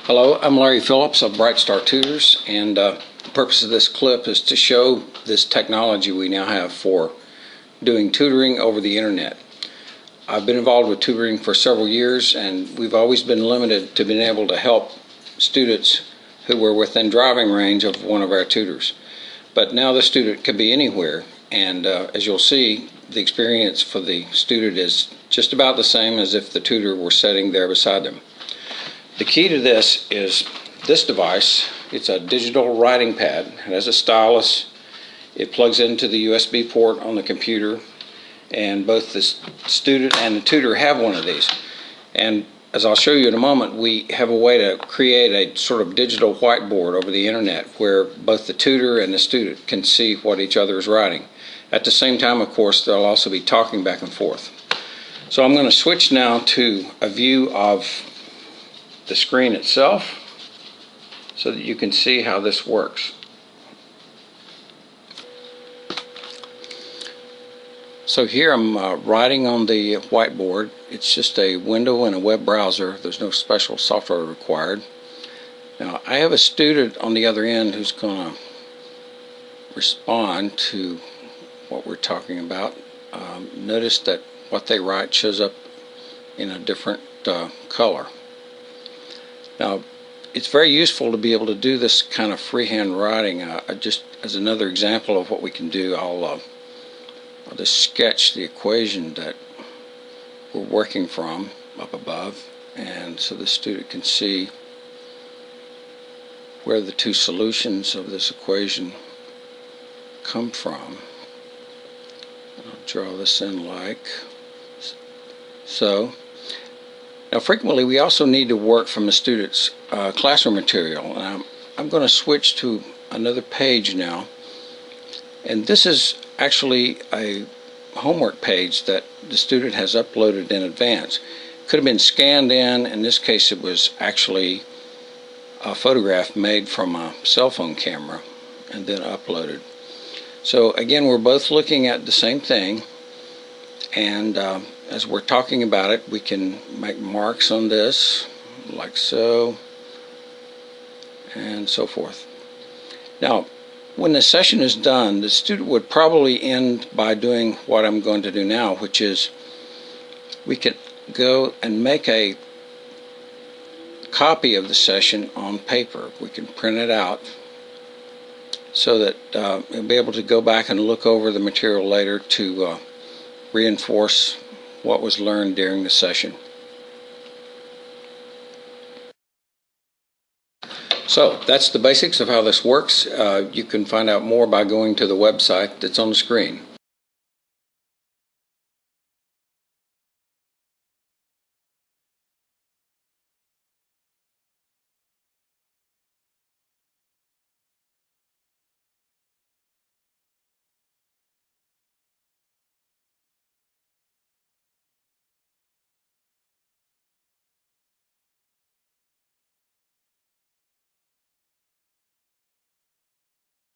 Hello, I'm Larry Phillips of Bright Star Tutors, and the purpose of this clip is to show this technology we now have for doing tutoring over the internet. I've been involved with tutoring for several years, and we've always been limited to being able to help students who were within driving range of one of our tutors. But now the student can be anywhere, and as you'll see, the experience for the student is just about the same as if the tutor were sitting there beside them. The key to this is this device. It's a digital writing pad. It has a stylus. It plugs into the USB port on the computer, and both the student and the tutor have one of these. And as I'll show you in a moment, we have a way to create a sort of digital whiteboard over the internet where both the tutor and the student can see what each other is writing. At the same time, of course, they'll also be talking back and forth. So I'm going to switch now to a view of the screen itself so that you can see how this works. So here I'm writing on the whiteboard. It's just a window in a web browser. There's no special software required. Now I have a student on the other end who's going to respond to what we're talking about. Notice that what they write shows up in a different color. Now, it's very useful to be able to do this kind of freehand writing. Just as another example of what we can do, I'll just sketch the equation that we're working from up above, and so the student can see where the two solutions of this equation come from. I'll draw this in like so. Now, frequently we also need to work from the student's classroom material. And I'm going to switch to another page now. And this is actually a homework page that the student has uploaded in advance. It could have been scanned in this case it was actually a photograph made from a cell phone camera and then uploaded. So again, we're both looking at the same thing, and as we're talking about it, we can make marks on this like so and so forth. Now, when the session is done, the student would probably end by doing what I'm going to do now, which is we could go and make a copy of the session on paper. We can print it out so that you'll be able to go back and look over the material later to reinforce what was learned during the session. So that's the basics of how this works. You can find out more by going to the website that's on the screen.